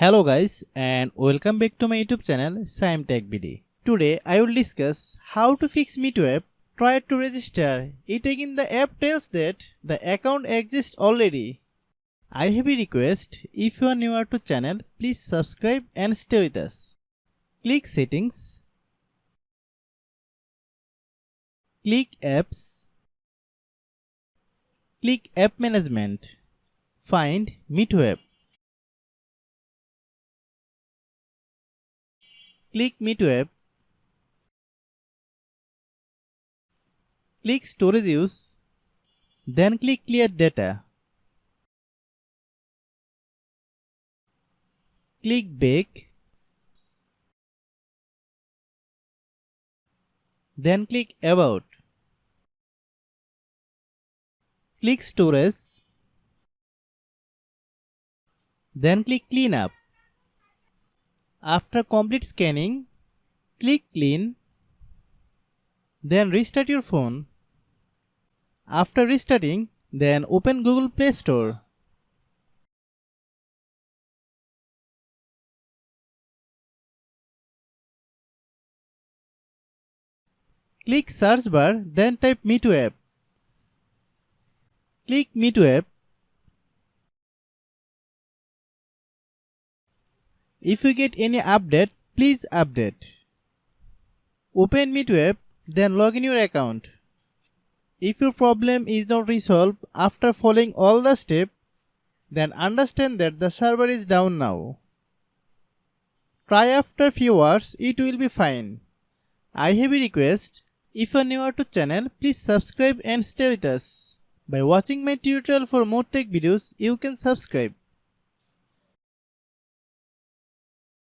Hello guys and welcome back to my YouTube channel Shaem Tech BD. Today I will discuss how to fix MEETO app. Try to register it again. The app tells that the account exists already. I have a request. If you are newer to channel, please subscribe and stay with us. Click settings. Click apps. Click app management. Find MEETO app. Click MEETO app. Click storage use. Then click clear data. Click back. Then click about. Click storage. Then click clean up. After complete scanning, click clean. Then restart your phone. After restarting, then open Google Play Store. Click search bar, then type MEETO app. Click MEETO app. If you get any update, please update. Open MEETO app, then log in your account. If your problem is not resolved after following all the steps, then understand that the server is down now. Try after few hours, it will be fine. I have a request. If you are newer to channel, please subscribe and stay with us. By watching my tutorial for more tech videos, you can subscribe.